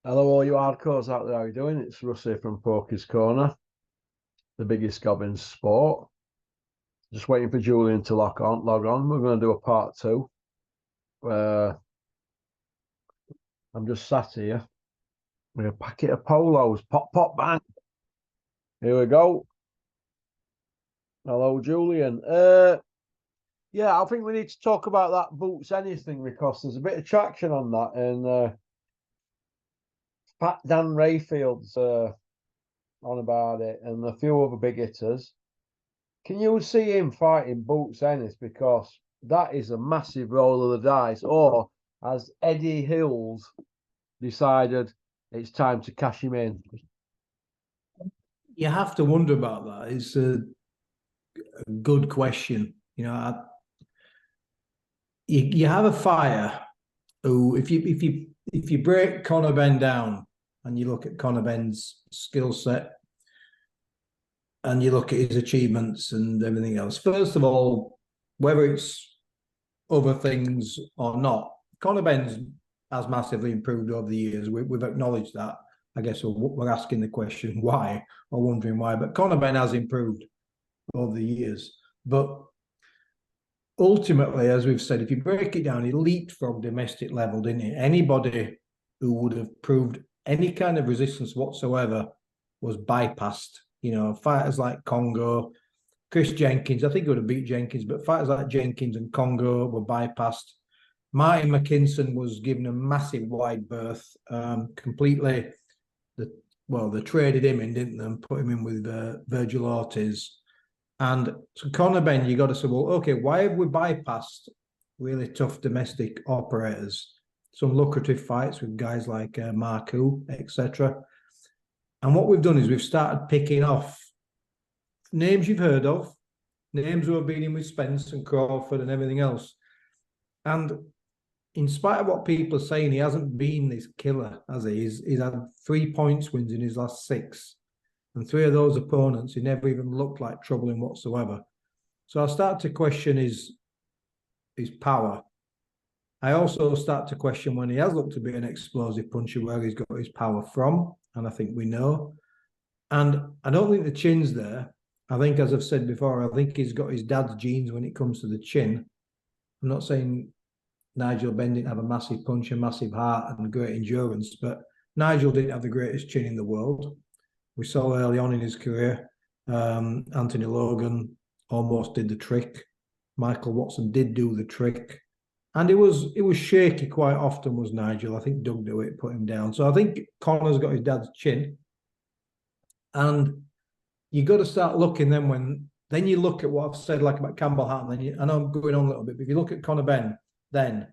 Hello, all you hardcores out there. How you doing? It's Russ here from Poker's Corner, the biggest gob in sport. Just waiting for Julian to log on. We're going to do a part two. I'm just sat here with a packet of polos. Pop, pop, bang. Here we go. Hello, Julian. Yeah, I think we need to talk about that Boots anything because there's a bit of traction on that, and Pat Dan Rayfield's on about it, and a few other big hitters. Can you see him fighting Boots Ennis? Because that is a massive roll of the dice. Or has Eddie Hills decided it's time to cash him in? You have to wonder about that. It's a good question. You have a fighter who, if you break Conor Benn down and you look at Conor Benn's skill set and you look at his achievements and everything else, first of all, whether it's other things or not, Conor Benn has massively improved over the years. We've acknowledged that. I guess we're asking the question why, or wondering why. But Conor Benn has improved over the years. But ultimately, as we've said, if you break it down, he leaped from domestic level, didn't he? Anybody who would have proved any kind of resistance whatsoever was bypassed. Fighters like Congo, Chris Jenkins, I think he would have beat Jenkins, but fighters like Jenkins and Congo were bypassed. Martin McKinson was given a massive wide berth, completely. They traded him in, didn't they, and put him in with Virgil Ortiz. And so Conor Benn, you got to say, well, okay, why have we bypassed really tough domestic operators? Some lucrative fights with guys like Marku, etc. And what we've done is we've started picking off names you've heard of, names who have been in with Spence and Crawford and everything else. And in spite of what people are saying, he hasn't been this killer, has he? He's had 3 points wins in his last 6. And 3 of those opponents, he never even looked like troubling whatsoever. So I start to question his power. I also start to question when he has looked to be an explosive puncher, where he's got his power from. And I think we know. And I don't think the chin's there. I think, as I've said before, I think he's got his dad's genes when it comes to the chin. I'm not saying Nigel Benn didn't have a massive punch, a massive heart, and great endurance, but Nigel didn't have the greatest chin in the world. We saw early on in his career, Anthony Logan almost did the trick. Michael Watson did do the trick. And it was shaky quite often, was Nigel. I think Doug DeWitt put him down. So I think Conor's got his dad's chin. And you got to start looking then you look at what I've said, like about Campbell Hatton. I know I'm going on a little bit, but if you look at Conor Benn, then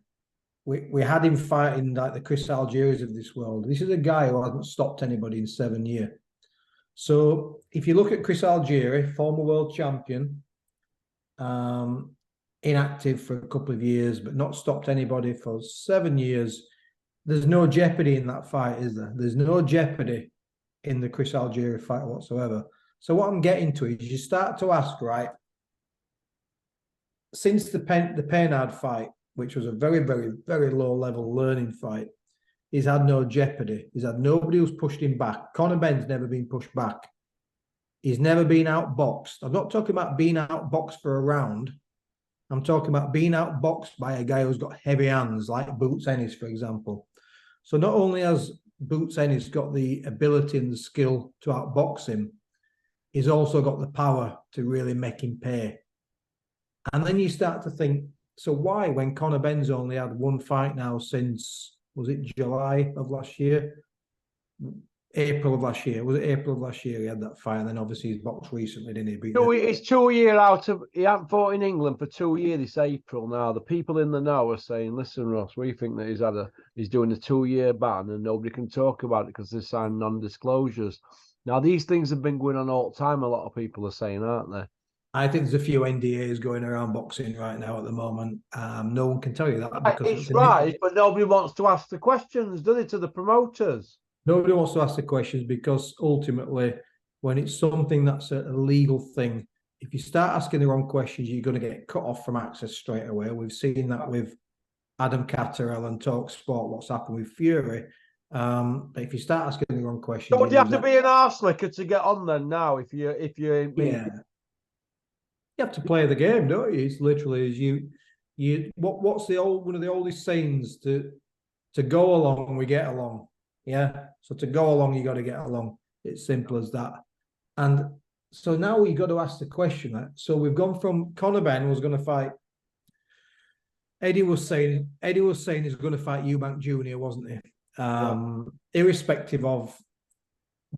we had him fighting like the Chris Algiers of this world. This is a guy who hasn't stopped anybody in 7 years. So if you look at Chris Algieri, former world champion, inactive for a couple of years, but not stopped anybody for 7 years, there's no jeopardy in that fight, is there? There's no jeopardy in the Chris Algieri fight whatsoever. So what I'm getting to is you start to ask, right, since the Paynard fight, which was a very, very, very low-level learning fight, he's had no jeopardy. He's had nobody who's pushed him back. Conor Benn's never been pushed back. He's never been outboxed. I'm not talking about being outboxed for a round. I'm talking about being outboxed by a guy who's got heavy hands, like Boots Ennis, for example. So not only has Boots Ennis got the ability and the skill to outbox him, he's also got the power to really make him pay. And then you start to think, so why, when Conor Benn's only had one fight now since, was it July of last year? April of last year. Was it April of last year he had that fight? And then obviously he's boxed recently, didn't he? It's 2 years out of... He hasn't fought in England for 2 years this April now. The people in the know are saying, listen, Ross, we think that he's doing a 2-year ban and nobody can talk about it because they signed non-disclosures. Now, these things have been going on all the time, a lot of people are saying, aren't they? I think there's a few NDAs going around boxing right now at the moment. No one can tell you that. Because it's right, but nobody wants to ask the questions, do they, to the promoters? Nobody wants to ask the questions because ultimately, when it's something that's a legal thing, if you start asking the wrong questions, you're going to get cut off from access straight away. We've seen that with Adam Catterall and Talk Sport, what's happened with Fury. But if you start asking the wrong questions, So you do you have lose to that. be an arse licker to get on then now if you meet Yeah, you have to play the game, don't you? It's literally as what's the old one of the oldest sayings to go along, we get along. Yeah. So to go along, you got to get along. It's simple as that. And so now we got to ask the question. Right? So we've gone from Conor Benn was going to fight. Eddie was saying he's going to fight Eubank Jr, wasn't he? Irrespective of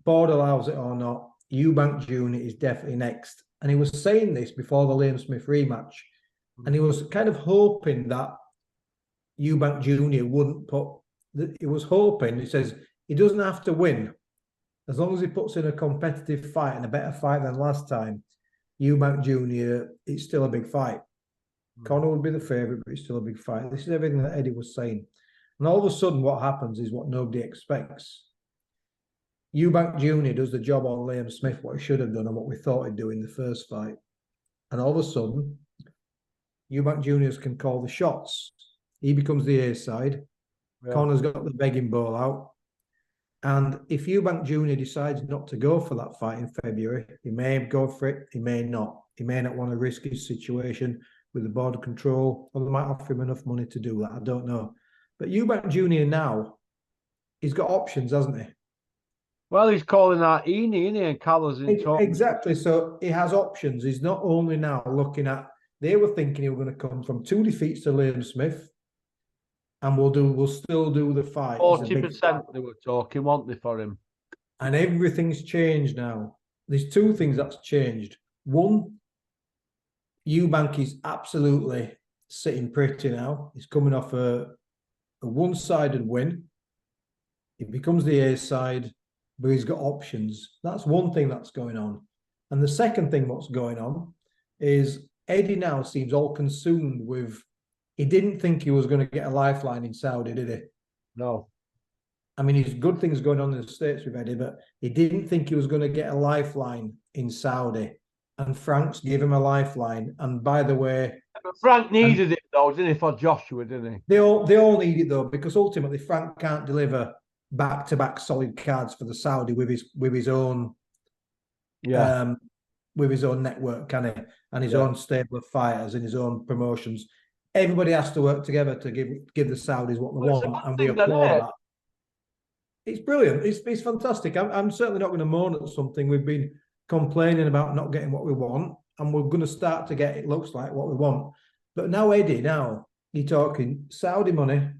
board allows it or not, Eubank Jr is definitely next. And he was saying this before the Liam Smith rematch. And he was kind of hoping that Eubank Jr wouldn't put, he was hoping, he says, he doesn't have to win. As long as he puts in a competitive fight and a better fight than last time, Eubank Jr, it's still a big fight. Conor would be the favourite, but it's still a big fight. This is everything that Eddie was saying. And all of a sudden, what happens is what nobody expects. Eubank Jr does the job on Liam Smith, what he should have done and what we thought he'd do in the first fight. And all of a sudden, Eubank Jr can call the shots. He becomes the A side. Yeah. Conor's got the begging ball out. And if Eubank Jr decides not to go for that fight in February, he may go for it, he may not. He may not want to risk his situation with the border control, or they might offer him enough money to do that. I don't know. But Eubank Jr now, he's got options, hasn't he? Well, he's calling out Eni, isn't he? And Carlos in talk. Exactly. So he has options. He's not only now looking at, they were thinking he was going to come from 2 defeats to Liam Smith, and we'll still do the fight. 40% they were talking, weren't they, for him? And everything's changed now. There's 2 things that's changed. One, Eubank is absolutely sitting pretty now. He's coming off a one-sided win. He becomes the A side, but he's got options. That's one thing that's going on. And the second thing what's going on is Eddie now seems all consumed with, he didn't think he was going to get a lifeline in Saudi, did he? No. I mean, there's good things going on in the States with Eddie, but he didn't think he was going to get a lifeline in Saudi. And Frank's gave him a lifeline. And by the way, but Frank needed it though, didn't he, for Joshua, didn't he? They all need it though, because ultimately Frank can't deliver back-to-back solid cards for the Saudi with his own with his own network, can he? And his own stable of fighters and his own promotions. Everybody has to work together to give the Saudis what they want, and we applaud that. It's brilliant. It's fantastic. I'm certainly not going to moan at something we've been complaining about not getting what we want, and we're going to start to get, it looks like, what we want. But now Eddie, you're talking Saudi money,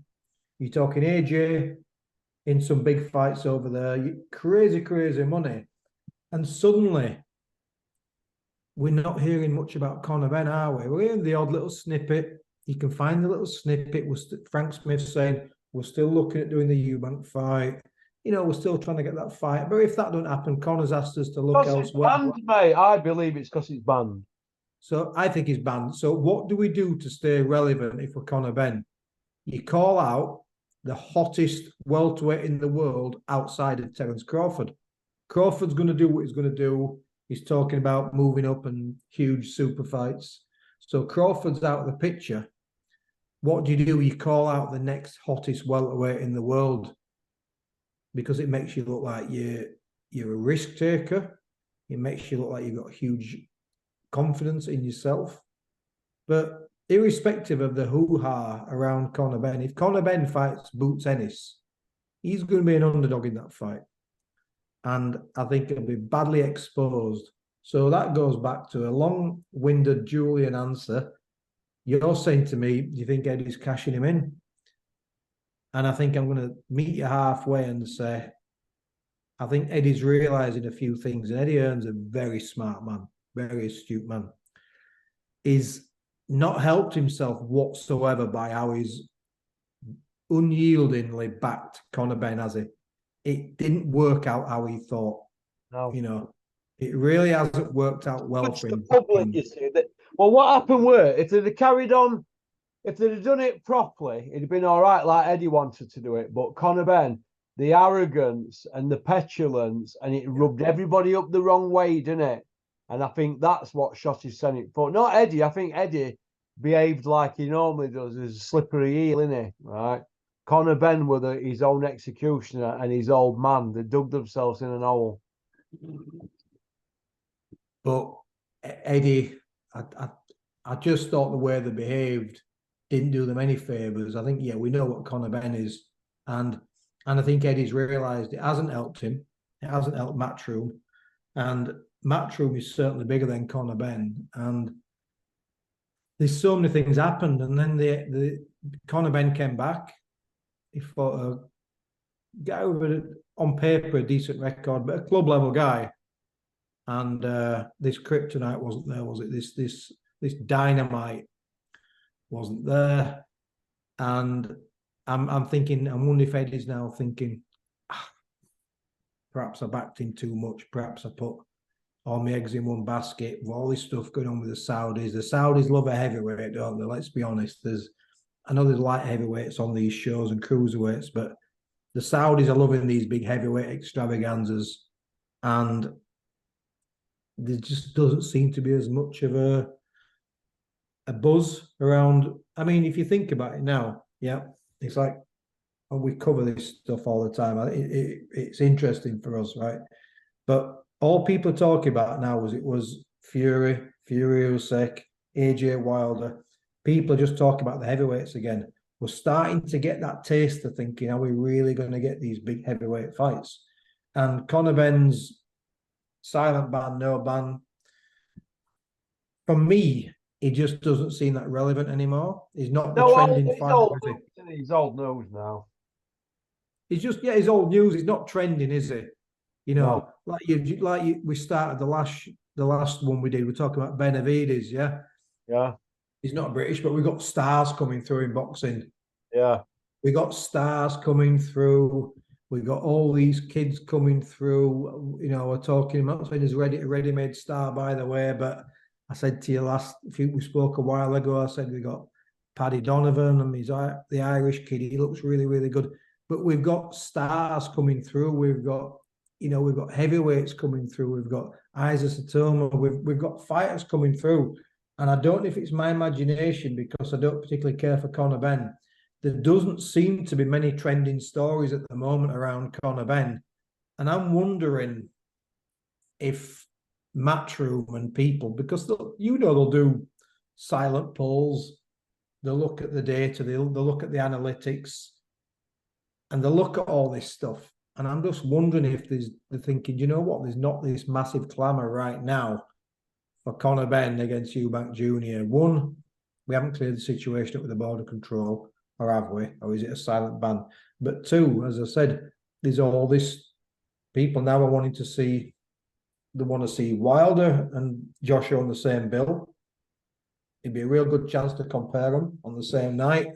you're talking AJ in some big fights over there, crazy money. And suddenly, we're not hearing much about Conor Benn, are we? We're hearing the odd little snippet. You can find the little snippet. Frank Smith saying, we're still looking at doing the Eubank fight. You know, we're still trying to get that fight. But if that don't happen, Conor's asked us to look elsewhere. It's banned, mate. I believe it's because it's banned. So I think he's banned. So what do we do to stay relevant if we're Conor Benn? You call out the hottest welterweight in the world outside of Terence Crawford. Crawford's going to do what he's going to do. He's talking about moving up and huge super fights. So Crawford's out of the picture. What do? You call out the next hottest welterweight in the world, because it makes you look like you're a risk taker. It makes you look like you've got huge confidence in yourself. But irrespective of the hoo-ha around Conor Benn, if Conor Benn fights Boots Ennis, he's going to be an underdog in that fight. And I think it'll be badly exposed. So that goes back to a long-winded Julian answer. You're saying to me, do you think Eddie's cashing him in? And I think I'm going to meet you halfway and say, I think Eddie's realising a few things. And Eddie Hearn's a very smart man, very astute man. He's not helped himself whatsoever by how he's unyieldingly backed Conor Benn, has he? It didn't work out how he thought. No. You know, it really hasn't worked out well for him. Public, you see, well, what happened were, if they'd have carried on, if they'd have done it properly, it'd have been all right, like Eddie wanted to do it. But Conor Benn, the arrogance and the petulance, and it rubbed everybody up the wrong way, didn't it? And I think that's what shot his Senate foot. Not Eddie. I think Eddie behaved like he normally does, as a slippery eel, isn't he? Right. Conor Benn were his own executioner and his old man. They dug themselves in an hole. But Eddie, I just thought the way they behaved didn't do them any favours. I think, we know what Conor Benn is. And I think Eddie's realised it hasn't helped him. It hasn't helped Matchroom. And Matchroom is certainly bigger than Conor Benn. And there's so many things happened. And then the Conor Benn came back. He fought a guy with, on paper, a decent record, but a club level guy. And this kryptonite wasn't there, was it? This dynamite wasn't there. And I'm thinking, I'm wondering if Eddie's now thinking, perhaps I backed him too much. Perhaps I put all my eggs in one basket with all this stuff going on with the Saudis. The Saudis love a heavyweight, don't they? Let's be honest. I know there's light heavyweights on these shows and cruiserweights, but the Saudis are loving these big heavyweight extravaganzas. And there just doesn't seem to be as much of a buzz around. I mean, if you think about it now, it's like, we cover this stuff all the time. It's interesting for us, right? But all people are talking about now was Fury Usyk, AJ Wilder. People are just talking about the heavyweights again. We're starting to get that taste of thinking, are we really going to get these big heavyweight fights? And Conor Benn's silent ban, no ban. For me, he just doesn't seem that relevant anymore. He's not the trending fighter. He's old news now. He's just he's old news. He's not trending, is he? You know, no. We started the last one we did. We're talking about Benavides, yeah. He's not British, but we've got stars coming through in boxing. Yeah, we got stars coming through. We got all these kids coming through. You know, we're talking. I'm not saying he's a ready-made star, by the way, but I said to you we spoke a while ago. I said we got Paddy Donovan, and he's the Irish kid. He looks really, really good. But we've got stars coming through. We've got heavyweights coming through. We've got Isa Satoma. We've got fighters coming through. And I don't know if it's my imagination, because I don't particularly care for Conor Benn. There doesn't seem to be many trending stories at the moment around Conor Benn. And I'm wondering if Matchroom and people, because they'll do silent polls, they'll look at the data, they'll look at the analytics, and they'll look at all this stuff. And I'm just wondering if they're thinking, you know what, there's not this massive clamour right now for Conor Benn against Eubank Jr. One, we haven't cleared the situation up with the border control, or have we? Or is it a silent ban? But two, as I said, there's all this, people now are wanting to see, they want to see Wilder and Joshua on the same bill. It'd be a real good chance to compare them on the same night,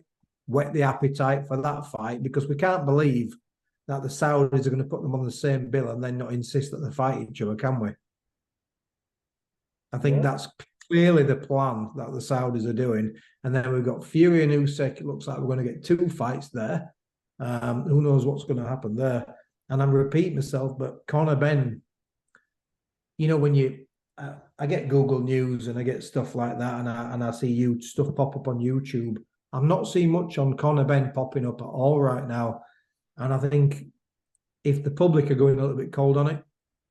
whet the appetite for that fight, because we can't believe that the Saudis are going to put them on the same bill and then not insist that they fight each other, can we? I think that's clearly the plan that the Saudis are doing. And then we've got Fury and Usyk. It looks like we're going to get two fights there. Who knows what's going to happen there? And I'm repeating myself, but Conor Benn, you know, when I get Google News and I get stuff like that, and I see stuff pop up on YouTube. I'm not seeing much on Conor Benn popping up at all right now. And I think if the public are going a little bit cold on it,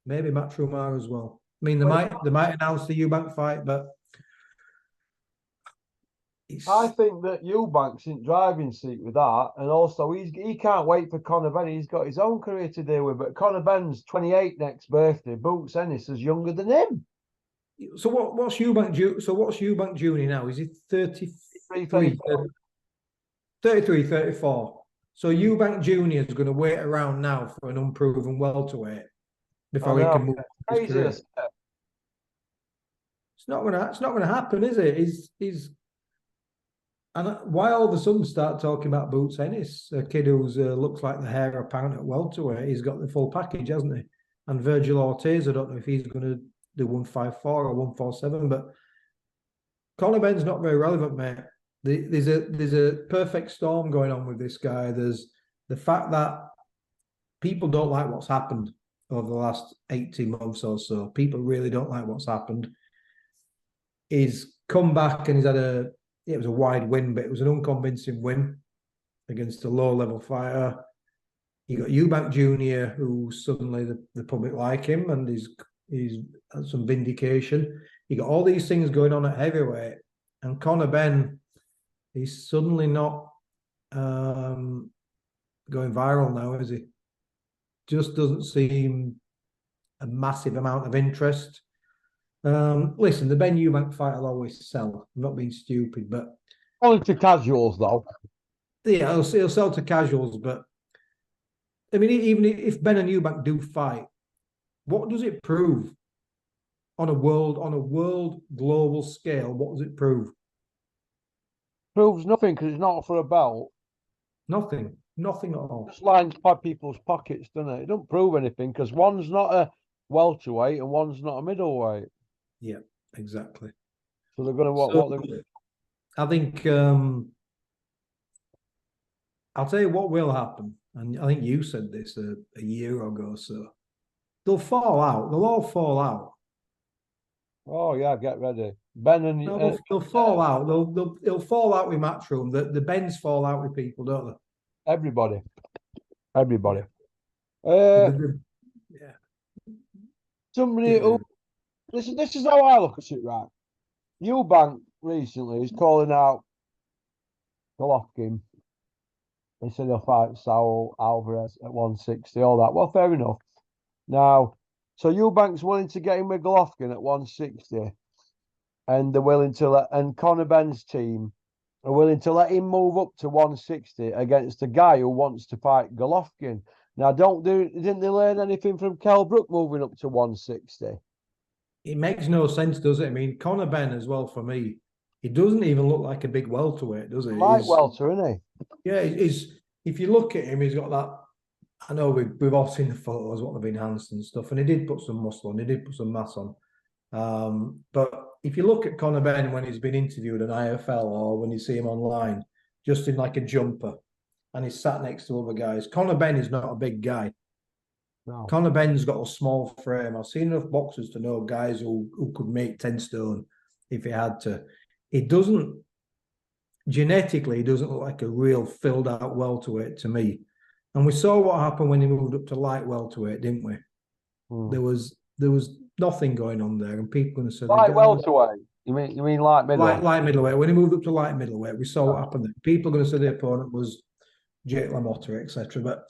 maybe Matchroom are as well. I mean, they might announce the Eubank fight, but I think that Eubank's in driving seat with that, and also he can't wait for Conor Benn. He's got his own career to deal with. But Conor Benn's 28 next birthday. Boots Ennis is younger than him. So what's Eubank? So what's Eubank Jr. now? Is he 33, 34? So Eubank Jr. is going to wait around now for an unproven welterweight before he can move his career. It's not going to happen, is it? And why all of a sudden start talking about Boots Ennis, a kid who's looks like the heir apparent at welterweight? He's got the full package, hasn't he? And Virgil Ortiz, I don't know if he's going to do 154 or 147, but Conor Benn's not very relevant, mate. There's a perfect storm going on with this guy. There's the fact that people don't like what's happened over the last 18 months or so. People really don't like what's happened. He's come back and he's had it was a wide win, but it was an unconvincing win against a low-level fighter. You got Eubank Jr, who suddenly the public like him and he's had some vindication. You got all these things going on at heavyweight, and Conor Benn, he's suddenly not going viral now, is he? Just doesn't seem a massive amount of interest. Listen, the Ben Eubank fight will always sell. I'm not being stupid, but only to casuals though. Yeah, it'll sell to casuals, but I mean, even if Ben and Eubank do fight, what does it prove on a world global scale? What does it prove? Proves nothing because it's not for a belt. Nothing at all. Just lines by people's pockets, doesn't it? It don't prove anything because one's not a welterweight and one's not a middleweight. Yeah, exactly. So they're going to what they. I think I'll tell you what will happen, and I think you said this a year ago. So they'll fall out. They'll all fall out. Oh yeah, get ready. Ben and they'll fall out. They'll fall out with Matchroom. The Bens fall out with people, don't they? Everybody. Yeah. Somebody who this is how I look at it, right? Eubank recently is calling out Golovkin. He said he'll fight Saul Alvarez at 160, all that. Well, fair enough. Now, so Eubank's willing to get him with Golovkin at 160, and they're willing to and Conor Benn's team are willing to let him move up to 160 against a guy who wants to fight Golovkin. Now, didn't they learn anything from Kell Brook moving up to 160? It makes no sense, does it? I mean, Conor Benn as well, for me, he doesn't even look like a big welterweight, does he? Light welter, isn't he? Yeah, if you look at him, he's got that. I know we've all seen the photos, what they've enhanced and stuff, and he did put some muscle on, he did put some mass on. But if you look at Conor Benn when he's been interviewed on IFL or when you see him online, just in like a jumper, and he's sat next to other guys, Conor Benn is not a big guy. No. Conor Benn's got a small frame. I've seen enough boxers to know guys who could make 10 stone if he had to. He doesn't, genetically, he doesn't look like a real filled out welterweight to me. And we saw what happened when he moved up to light welterweight, didn't we? There was nothing going on there, and people are going to say light welterweight. You mean light middleweight? Light middleweight. When he moved up to light middleweight, we saw what happened there. People are going to say the opponent was Jake LaMotta, etc. But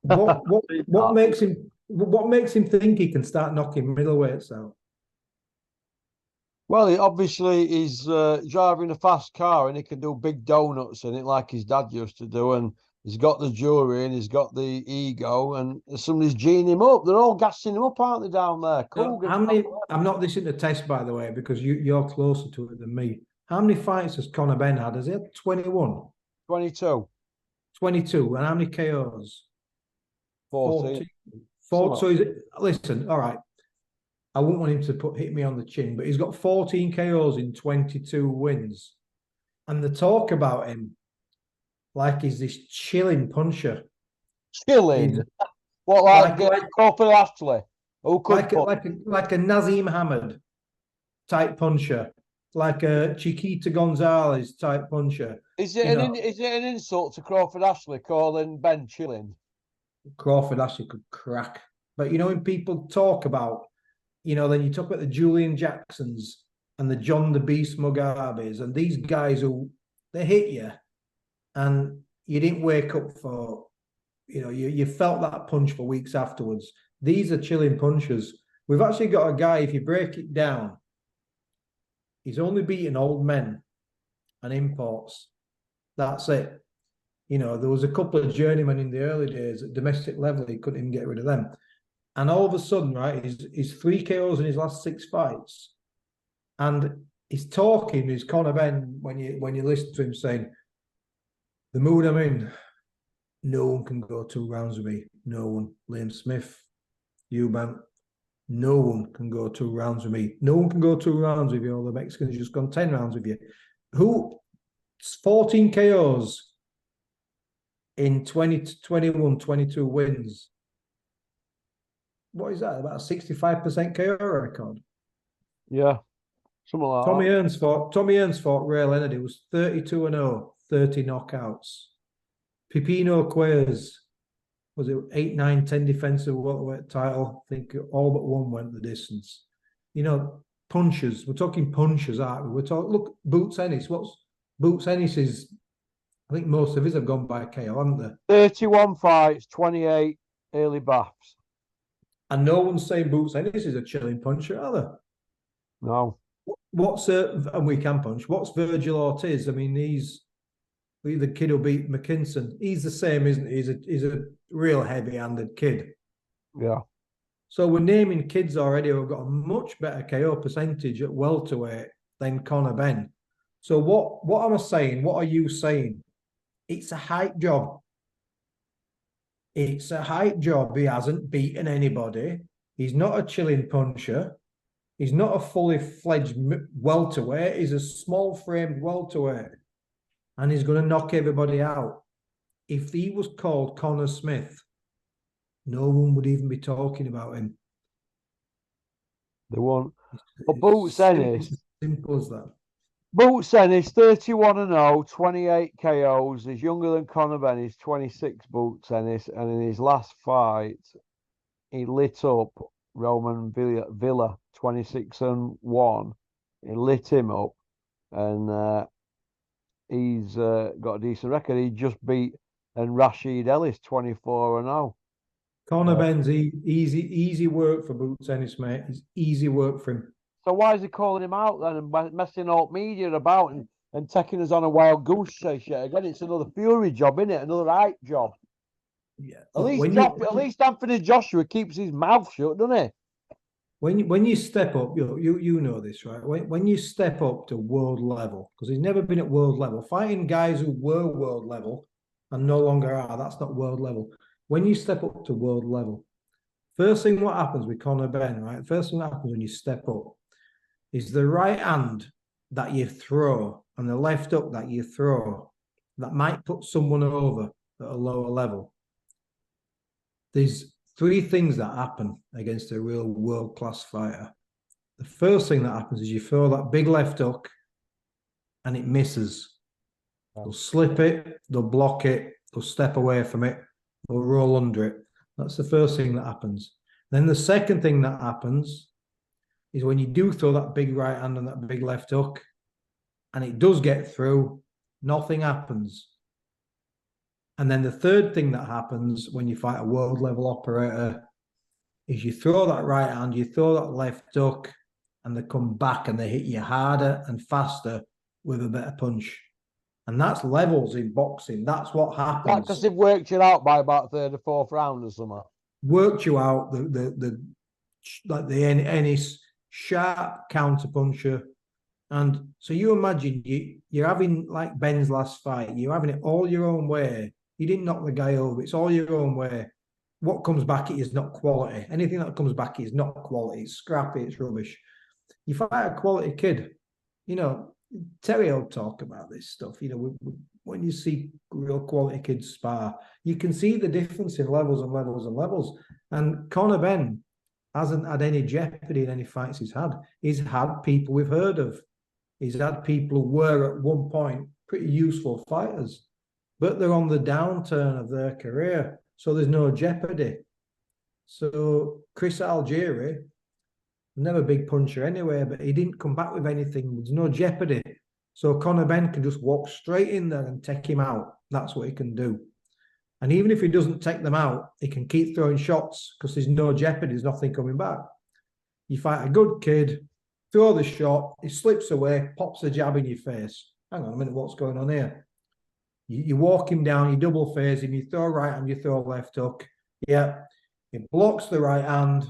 what makes him think he can start knocking middleweights out? Well, he obviously is driving a fast car and he can do big donuts in it like his dad used to do, and he's got the jewelry and he's got the ego, and somebody's geeing him up. They're all gassing him up, aren't they, down there? Cool. How many? I'm not this in the test, by the way, because you're closer to it than me. How many fights has Conor Benn had? Has he had 21? 22. 22. And how many KOs? 14. So listen, all right. I wouldn't want him to hit me on the chin, but he's got 14 KOs in 22 wins. And the talk about him like he's this chilling puncher. Chilling? What, like Crawford Ashley? Who could like a Nazim Hamid type puncher, like a Chiquita Gonzalez type puncher. Is it an insult to Crawford Ashley calling Ben chilling? Crawford Ashley could crack. But when people talk about, then you talk about the Julian Jacksons and the John the Beast Mugabes and these guys who they hit you and you didn't wake up for, you felt that punch for weeks afterwards. These are chilling punchers. We've actually got a guy, if you break it down, he's only beaten old men and imports. That's it. There was a couple of journeymen in the early days at domestic level. He couldn't even get rid of them. And all of a sudden, right, he's 3 KOs in his last 6 fights. And he's talking, he's Conor Benn, when you listen to him saying, the mood I'm in, no one can go 2 rounds with me. No one. Liam Smith, Eubank, no one can go 2 rounds with me. No one can go 2 rounds with you. All the Mexicans just gone 10 rounds with you. 14 KOs in 21, 22 wins. What is that? About a 65% KO record? Yeah. Something like Tommy Hearns fought Ray Leonard. He was 32-0. 30 knockouts. Pipino Cuevas, was it 8, 9, 10 defensive welterweight title? I think all but one went the distance. You know, punchers. We're talking punchers, aren't we? We're talking, look, Boots Ennis. What's Boots Ennis is, I think most of his have gone by KO, haven't they? 31 fights, 28 early baths. And no one's saying Boots Ennis is a chilling puncher, are they? No. What's and we can punch. What's Virgil Ortiz? I mean, the kid who beat McKinson. He's the same, isn't he? He's a real heavy-handed kid. Yeah. So we're naming kids already who've got a much better KO percentage at welterweight than Conor Benn. So what am I saying? What are you saying? It's a hype job. It's a hype job. He hasn't beaten anybody. He's not a chilling puncher. He's not a fully fledged welterweight. He's a small framed welterweight. And he's going to knock everybody out. If he was called Connor Smith, no one would even be talking about him. They won't. But Boots Ennis. Simple as that. Boots Ennis, 31-0, 28 KOs. He's younger than Conor Benn. He's 26, Boots Ennis. And in his last fight, he lit up Roman Villa 26-1. He lit him up. And he's got a decent record. He just beat Rashid Ellis 24-0. Conor Benn's easy work for Boots Ennis, mate. It's easy work for him. So why is he calling him out then and messing up media about and taking us on a wild goose chase yet again? It's another Fury job, isn't it? Another hype job. Yeah. At least Anthony Joshua keeps his mouth shut, doesn't he? When you step up, you know this, right? When you step up to world level, because he's never been at world level, fighting guys who were world level and no longer are, that's not world level. When you step up to world level, first thing what happens with Conor Benn, right? First thing that happens when you step up is the right hand that you throw and the left hook that you throw that might put someone over at a lower level. There's 3 things that happen against a real world-class fighter. The first thing that happens is you throw that big left hook and it misses. They'll slip it, they'll block it, they'll step away from it, they'll roll under it. That's the first thing that happens. Then the second thing that happens is when you do throw that big right hand and that big left hook and it does get through, nothing happens. And then the third thing that happens when you fight a world level operator is you throw that right hand, you throw that left hook, and they come back and they hit you harder and faster with a better punch. And that's levels in boxing. That's what happens. Because they've worked you out by about third or fourth round or something. Worked you out the Ennis sharp counter puncher. And so you imagine you're having like Benn's last fight, you're having it all your own way. You didn't knock the guy over, it's all your own way. What comes back is not quality. Anything that comes back is not quality. It's scrappy, it's rubbish. You fight a quality kid, you know, Terry will talk about this stuff. You know, when you see real quality kids spar, you can see the difference in levels and levels and levels. And Conor Benn hasn't had any jeopardy in any fights he's had. He's had people we've heard of. He's had people who were at one point pretty useful fighters, but they're on the downturn of their career. So there's no jeopardy. So Chris Algieri, never a big puncher anyway, but he didn't come back with anything. There's no jeopardy. So Conor Benn can just walk straight in there and take him out. That's what he can do. And even if he doesn't take them out, he can keep throwing shots because there's no jeopardy. There's nothing coming back. You fight a good kid, throw the shot, he slips away, pops a jab in your face. Hang on a minute, what's going on here? You walk him down, you double phase him, you throw right hand, you throw left hook. Yeah, he blocks the right hand,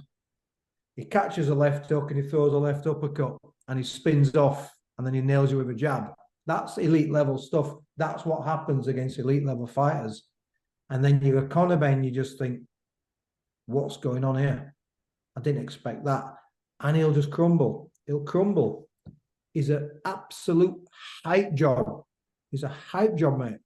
he catches a left hook and he throws a left uppercut and he spins off and then he nails you with a jab. That's elite level stuff. That's what happens against elite level fighters. And then you're a Conor Benn, you just think, what's going on here? I didn't expect that. And he'll just crumble. He'll crumble. He's an absolute hype job. He's a hype job, mate.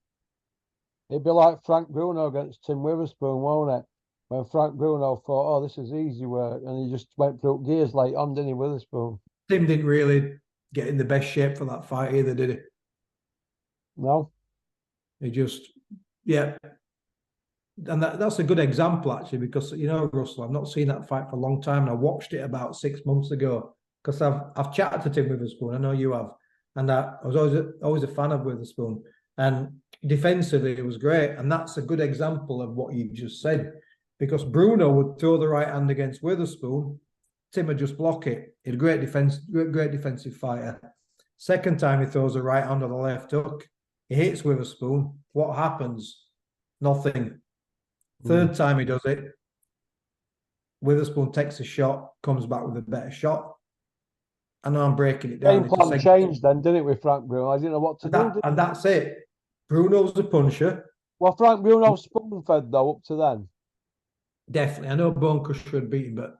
It'd be like Frank Bruno against Tim Witherspoon, won't it? When Frank Bruno thought, oh, this is easy work. And he just went through gears late on, didn't he, Witherspoon? Tim didn't really get in the best shape for that fight either, did he? No. He just, yeah. And that's a good example, actually, because, you know, Russell, I've not seen that fight for a long time. And I watched it about 6 months ago because I've chatted to Tim Witherspoon. I know you have. And I was always a fan of Witherspoon. And defensively, it was great. And that's a good example of what you just said. Because Bruno would throw the right hand against Witherspoon. Tim would just block it. He's a great defensive fighter. Second time he throws the right hand on the left hook. He hits Witherspoon. What happens? Nothing. Third time he does it, Witherspoon takes a shot, comes back with a better shot. I know I'm breaking it down. Game plan changed then, didn't it, with Frank Bruno? I didn't know what to do. And that's it. Bruno's the puncher. Well, Frank Bruno spoon-fed, though, up to then. Definitely. I know Bone Crusher had beaten, but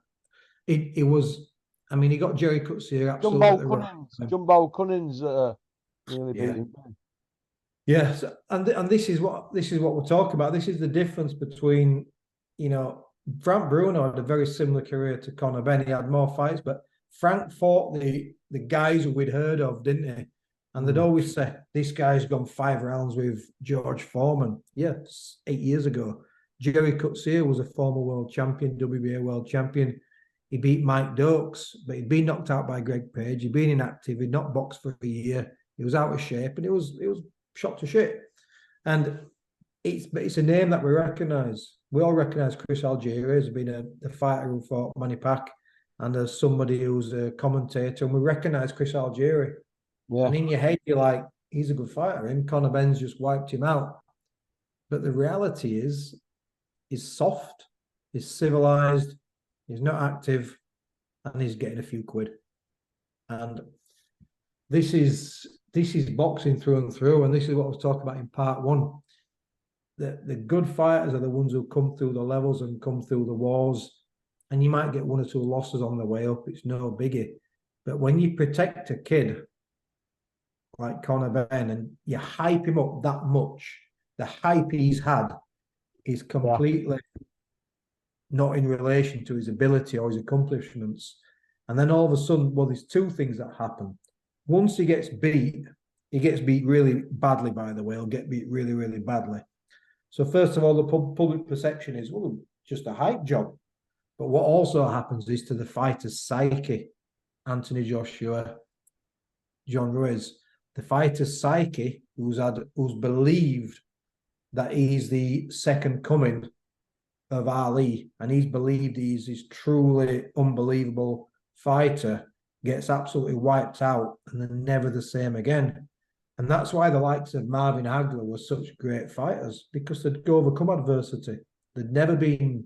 it was, I mean, he got Jerry Coetzee absolutely. Jumbo Cunnings really beat him. Yes, and this is what we're talking about. This is the difference between, you know, Frank Bruno had a very similar career to Conor Benn. He had more fights, but Frank fought the guys who we'd heard of, didn't he? And they'd always say, this guy's gone 5 rounds with George Foreman. Yes, 8 years ago. Jerry Coetzee was a former world champion, WBA world champion. He beat Mike Dokes, but he'd been knocked out by Greg Page. He'd been inactive. He'd not boxed for a year. He was out of shape, and it was shot to shit. And it's a name that we recognise. We all recognise Chris Algieri as being a fighter who fought Manny Pac, and as somebody who's a commentator, and we recognise Chris Algieri. Yeah. And in your head, you're like, he's a good fighter. And Conor Benn's just wiped him out. But the reality is, he's soft, he's civilised, he's not active, and he's getting a few quid. And this is boxing through and through, and this is what I was talking about in part one. The good fighters are the ones who come through the levels and come through the wars, and you might get 1 or 2 losses on the way up. It's no biggie. But when you protect a kid like Conor Benn and you hype him up that much, the hype he's had is completely not in relation to his ability or his accomplishments. And then all of a sudden, well, there's 2 things that happen. Once he gets beat really badly, by the way. He'll get beat really, really badly. So first of all, the public perception is, well, just a hype job. But what also happens is to the fighter's psyche, Anthony Joshua, John Ruiz, the fighter's psyche, who's believed that he's the second coming of Ali, and he's believed he's this truly unbelievable fighter, gets absolutely wiped out and then never the same again. And that's why the likes of Marvin Hagler were such great fighters, because they'd overcome adversity. They'd never been,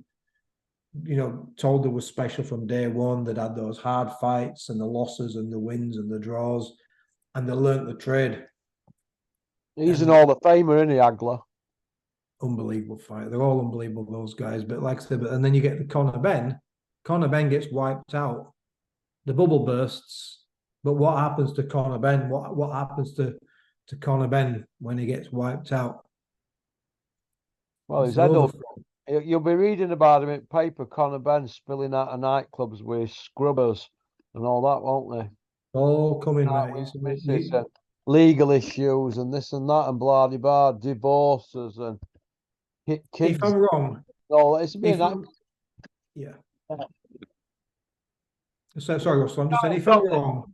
you know, told they were special from day one. They'd had those hard fights and the losses and the wins and the draws, and they learnt the trade. He's an Hall of Famer, isn't he, Hagler? Unbelievable fight. They're all unbelievable, those guys. But like I said, and then you get the Conor Benn. Conor Benn gets wiped out. The bubble bursts. But what happens to Conor Benn? What happens to Conor Benn when he gets wiped out? Well, he's head up. You'll be reading about him in paper, Conor Benn spilling out of nightclubs with scrubbers and all that, won't they? All coming, mate. Legal issues and this and that and blah, blah, divorces and kids. If I'm wrong. Oh, it's been yeah. So, sorry, Russell, I'm just saying, if I'm wrong.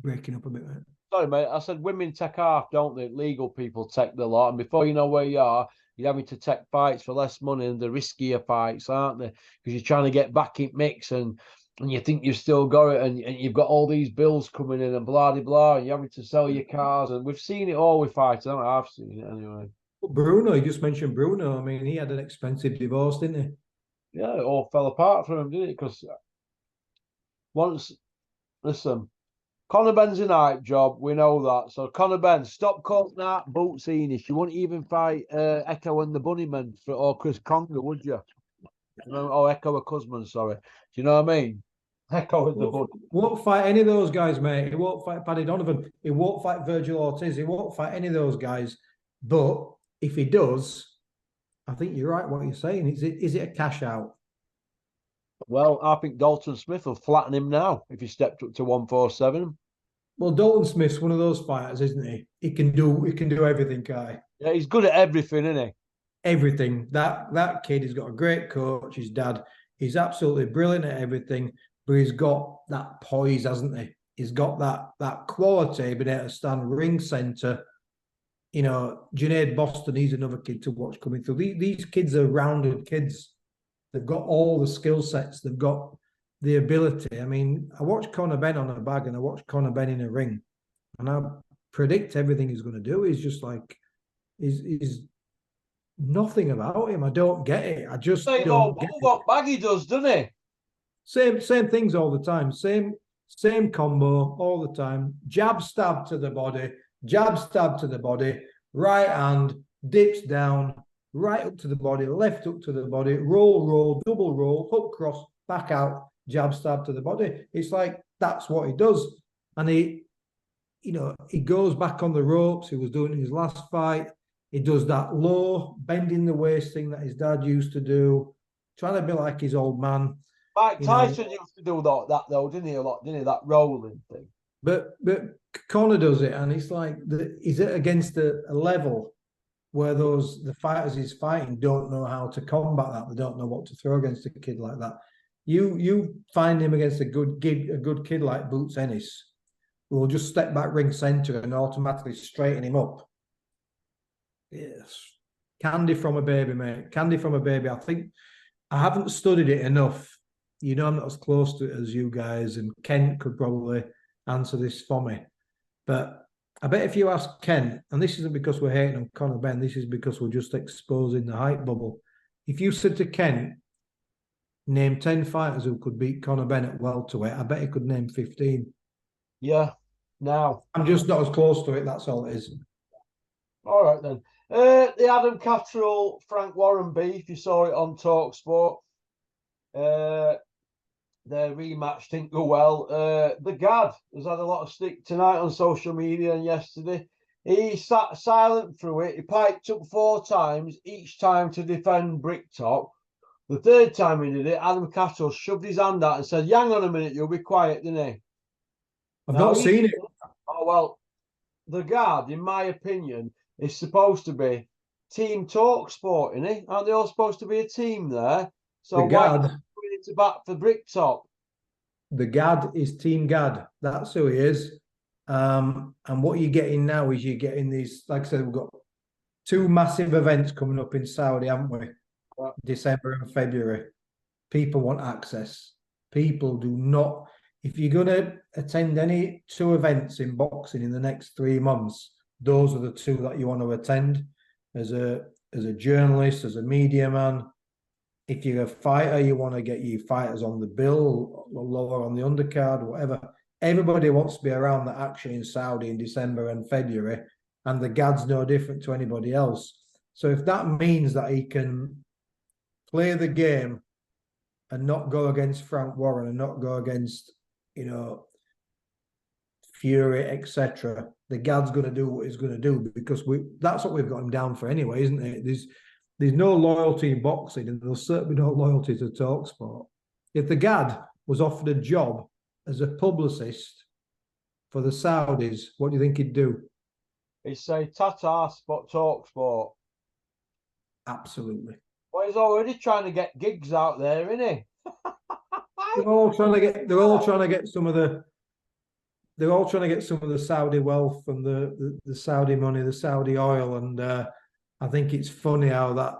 Breaking up a bit, mate. Sorry, mate. I said women take half, don't they? Legal people take the lot. And before you know where you are, you're having to take fights for less money and the riskier fights, aren't they? Because you're trying to get back in mix and you think you've still got it and you've got all these bills coming in and blah, blah, blah. And you're having to sell your cars. And we've seen it all with fights. I've seen it anyway. Bruno, you just mentioned Bruno. I mean, he had an expensive divorce, didn't he? Yeah, it all fell apart for him, didn't it? Because listen, Conor Benn's an hype job. We know that. So Conor Benn, stop calling that boots Enish. You wouldn't even fight Echo and the Bunnyman or Chris Conger, would you? Or Echo or Kuzman, sorry. Do you know what I mean? Echo and the Bunny. Won't fight any of those guys, mate. He won't fight Paddy Donovan. He won't fight Virgil Ortiz. He won't fight any of those guys. But if he does, I think you're right what you're saying. Is it a cash out? Well, I think Dalton Smith will flatten him now if he stepped up to 147. Well, Dalton Smith's one of those fighters, isn't he? He can do everything, guy. Yeah, he's good at everything, isn't he? Everything. That kid has got a great coach. His dad, he's absolutely brilliant at everything. But he's got that poise, hasn't he? He's got that quality, being able to stand ring centre. You know, Junaid Boston, he's another kid to watch coming through. These kids are rounded kids. They've got all the skill sets. They've got the ability. I mean, I watched Conor Benn on a bag and I watched Conor Benn in a ring, and I predict everything he's going to do. He's just like, he's nothing about him. I don't get it. I just Same don't old get it. what Baggy does, doesn't he? Same things all the time. Same combo all the time. Jab, stab to the body. Jab, stab to the body. Right hand dips down. Right up to the body. Left up to the body. Roll, double roll, hook cross, back out. Jab, stab to the body. It's like that's what he does, and he goes back on the ropes. He was doing in his last fight. He does that low, bending the waist thing that his dad used to do, trying to be like his old man. Mike Tyson used to do that though, didn't he? A lot, didn't he? That rolling thing. But Conor does it, and it's like is it against a level where the fighters he's fighting don't know how to combat that. They don't know what to throw against a kid like that. You find him against a good kid like Boots Ennis, who will just step back ring centre and automatically straighten him up. Yes. Candy from a baby, mate. Candy from a baby. I think I haven't studied it enough. You know, I'm not as close to it as you guys, and Kent could probably answer this for me. But I bet if you ask Kent, and this isn't because we're hating on Conor Benn, this is because we're just exposing the hype bubble. If you said to Kent, name 10 fighters who could beat Conor Benn at welterweight, I bet he could name 15. Yeah. Now. I'm just not as close to it, that's all it is. All right then. The Adam Catterall Frank Warren beef, you saw it on TalkSport. Their rematch didn't go well. The Gad has had a lot of stick tonight on social media and yesterday. He sat silent through it. He piped up 4 times, each time to defend Bricktop. The third time he did it, Adam Catterall shoved his hand out and said, "Hang on a minute, you'll be quiet," didn't he? I've not seen it. Oh, well, the Gad, in my opinion, is supposed to be Team TalkSport, isn't he? Aren't they all supposed to be a team there? So The Gad, why to bat for Bricktop? the Gad is Team Gad. That's who he is. And what you're getting now is you're getting these, like I said, we've got 2 massive events coming up in Saudi, haven't we? Yeah. December and February. People want access. People do not. If you're going to attend any 2 events in boxing in the next 3 months, those are the 2 that you want to attend as a journalist, as a media man. If you're a fighter, you want to get your fighters on the bill, lower on the undercard, whatever. Everybody wants to be around the action in Saudi in December and February, and the Gad's no different to anybody else. So if that means that he can play the game and not go against Frank Warren and not go against, Fury, etc., the Gad's going to do what he's going to do, because that's what we've got him down for anyway, isn't it? There's no loyalty in boxing, and there's certainly no loyalty to TalkSport. If the Gad was offered a job as a publicist for the Saudis, what do you think he'd do? He'd say, "Tata, spot TalkSport." Absolutely. Well, he's already trying to get gigs out there, isn't he? They're all trying to get some of the Saudi wealth and the Saudi money, the Saudi oil, and I think it's funny how that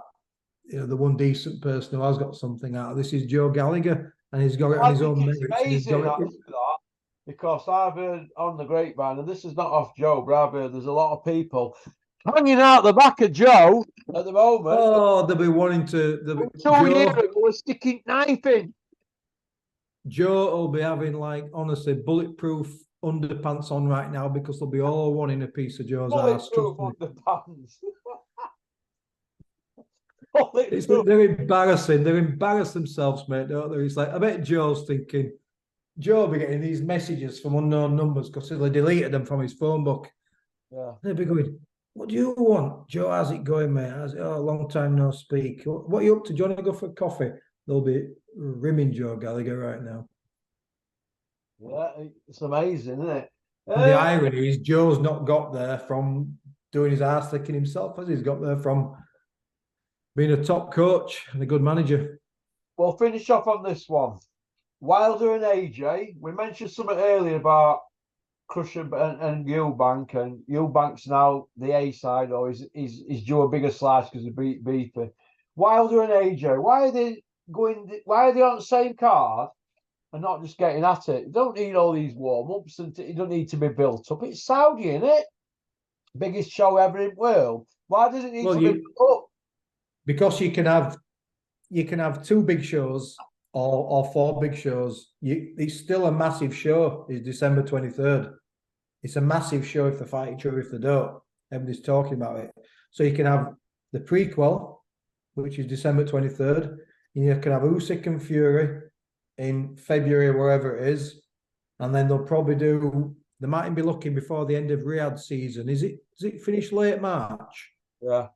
the one decent person who has got something out of this is Joe Gallagher, and he's got it on his own merits. It's amazing that, because I've heard on the grapevine, and this is not off Joe, but I've heard there's a lot of people hanging out the back of Joe at the moment. Oh, they'll be wanting to. 2 years ago, we're sticking knife in. Joe will be having, like, honestly, bulletproof underpants on right now, because they'll be all wanting a piece of Joe's ass. Underpants. They're embarrassing. They embarrass themselves, mate, don't they? It's like, I bet Joe's thinking, Joe will be getting these messages from unknown numbers because they deleted them from his phone book. Yeah. They'll be going, "What do you want? Joe, how's it going, mate? Oh, long time no speak. What are you up to? Do you want to go for coffee?" They'll be rimming Joe Gallagher right now. Yeah, it's amazing, isn't it? And the irony is Joe's not got there from doing his arse licking himself, as he's got there from being a top coach and a good manager. We'll finish off on this one. Wilder and AJ. We mentioned something earlier about Crusher and Eubank, and Eubank's now the A side, or is due a bigger slice because of beefy. Wilder and AJ. Why are they going? Why are they on the same card and not just getting at it? You don't need all these warm ups, and it don't need to be built up. It's Saudi, isn't it? Biggest show ever in the world. Why does it need to be built up? Because you can have two big shows or four big shows. It's still a massive show. It's December 23rd. It's a massive show if they fight each other, if they don't. Everybody's talking about it. So you can have the prequel, which is December 23rd. And you can have Usyk and Fury in February, wherever it is. And then they'll probably they might be looking before the end of Riyadh season. Does it finish late March? Yeah.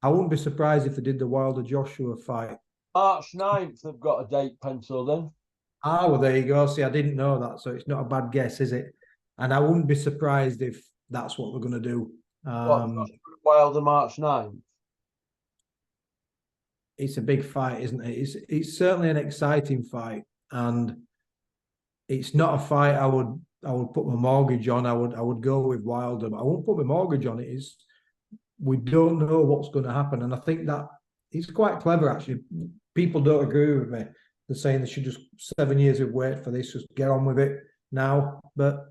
I wouldn't be surprised if they did the Wilder Joshua fight. March 9th, they've got a date penciled in. Ah, well, there you go. See, I didn't know that, so it's not a bad guess, is it? And I wouldn't be surprised if that's what they're going to do. Wilder March 9th. It's a big fight, isn't it? It's certainly an exciting fight, and it's not a fight I would put my mortgage on. I would go with Wilder, but I won't put my mortgage on it. We don't know what's going to happen, and I think that it's quite clever actually. People don't agree with me. They're saying they should just 7 years of wait for this, just get on with it now. But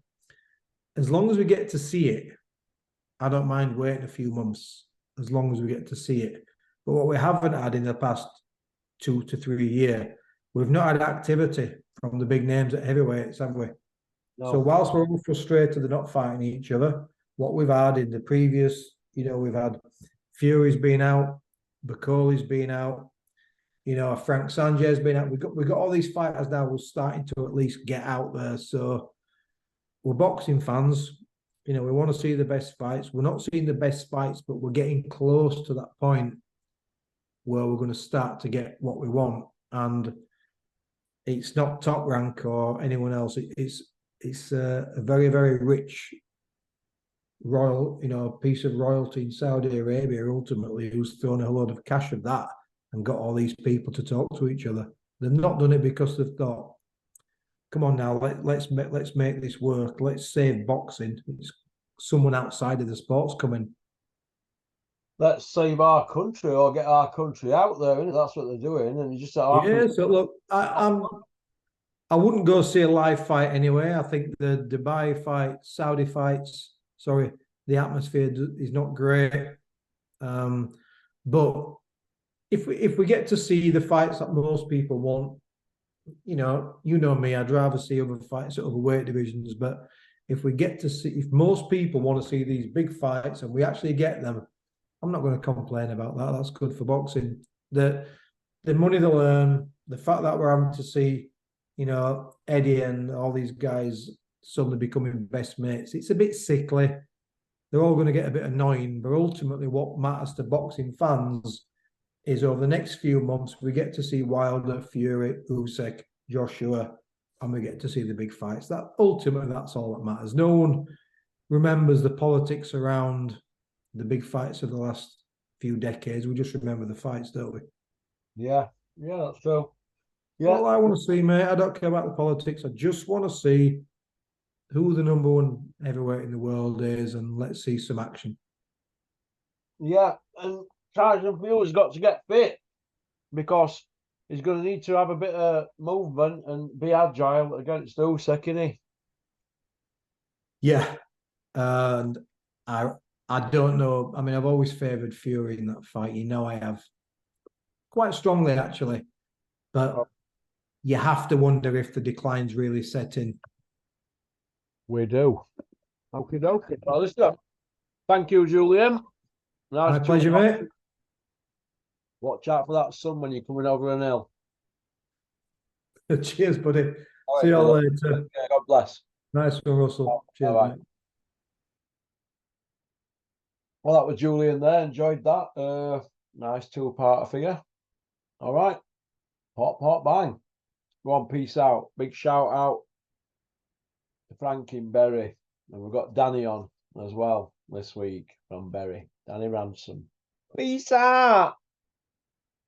as long as we get to see it, I don't mind waiting a few months, as long as we get to see it. But what we haven't had in the past 2 to 3 years, we've not had activity from the big names at heavyweights, have we? No. So whilst we're all frustrated they're not fighting each other, what we've had in the previous, we've had Fury's been out, Bakoli's been out, Frank Sanchez been out. We've got all these fighters now who're starting to at least get out there. So we're boxing fans. We want to see the best fights. We're not seeing the best fights, but we're getting close to that point where we're going to start to get what we want. And it's not Top Rank or anyone else. It's a very, very rich royal, piece of royalty in Saudi Arabia, ultimately, who's thrown a load of cash at that and got all these people to talk to each other. They've not done it because they've thought, come on now, let's make this work. Let's save boxing. It's someone outside of the sport's coming. Let's save our country or get our country out there, isn't it? That's what they're doing. And you just so look, I wouldn't go see a live fight anyway. I think the Dubai fight, Saudi fights, the atmosphere is not great. But if we get to see the fights that most people want, you know me, I'd rather see other fights at other weight divisions. But if we get to see, if most people want to see these big fights and we actually get them, I'm not going to complain about that. That's good for boxing. The money they'll earn, the fact that we're having to see, Eddie and all these guys suddenly becoming best mates, it's a bit sickly. They're all going to get a bit annoying. But ultimately, what matters to boxing fans is over the next few months, we get to see Wilder, Fury, Usyk, Joshua, and we get to see the big fights. Ultimately, that's all that matters. No one remembers the politics around the big fights of the last few decades. We just remember the fights, don't we? Yeah, that's true. Yeah. All I want to see, mate, I don't care about the politics. I just want to see who the number one heavyweight in the world is, and let's see some action. Yeah, and Tyson Fury's got to get fit because he's going to need to have a bit of movement and be agile against Usyk, isn't he? Yeah, and I don't know. I mean, I've always favoured Fury in that fight. I have. Quite strongly, actually. But you have to wonder if the decline's really set in. We do. Okie dokie. Well, listen. Thank you, Julian. My pleasure, mate. Watch out for that sun when you're coming over an hill. Cheers, buddy. See you all later. Yeah, God bless. Nice one, Russell. Cheers, mate. Well, that was Julian there. Enjoyed that. Nice two-parter for you. All right. Pop, bang. Go on, peace out. Big shout out to Frankenberry. And we've got Danny on as well this week from Bury. Danny Ransom. Peace out.